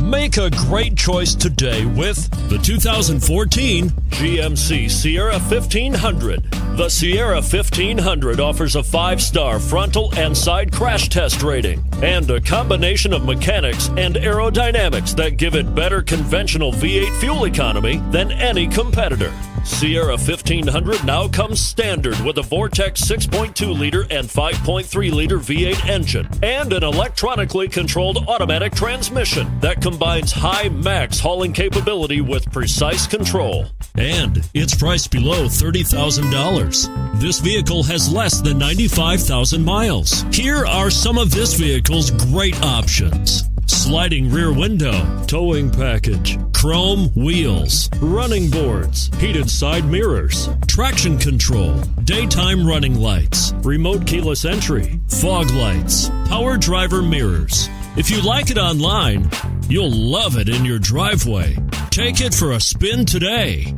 Make a great choice today with the 2014 GMC Sierra 1500. The Sierra 1500 offers a 5-star frontal and side crash test rating and a combination of mechanics and aerodynamics that give it better conventional V8 fuel economy than any competitor. Sierra 1500 now comes standard with a Vortex 6.2-liter and 5.3-liter V8 engine and an electronically controlled automatic transmission that combines high max hauling capability with precise control. And it's priced below $30,000. This vehicle has less than 95,000 miles. Here are some of this vehicle's great options: sliding rear window, towing package, chrome wheels, running boards, heated side mirrors, traction control, daytime running lights, remote keyless entry, fog lights, power driver mirrors. If you like it online, you'll love it in your driveway. Take it for a spin today.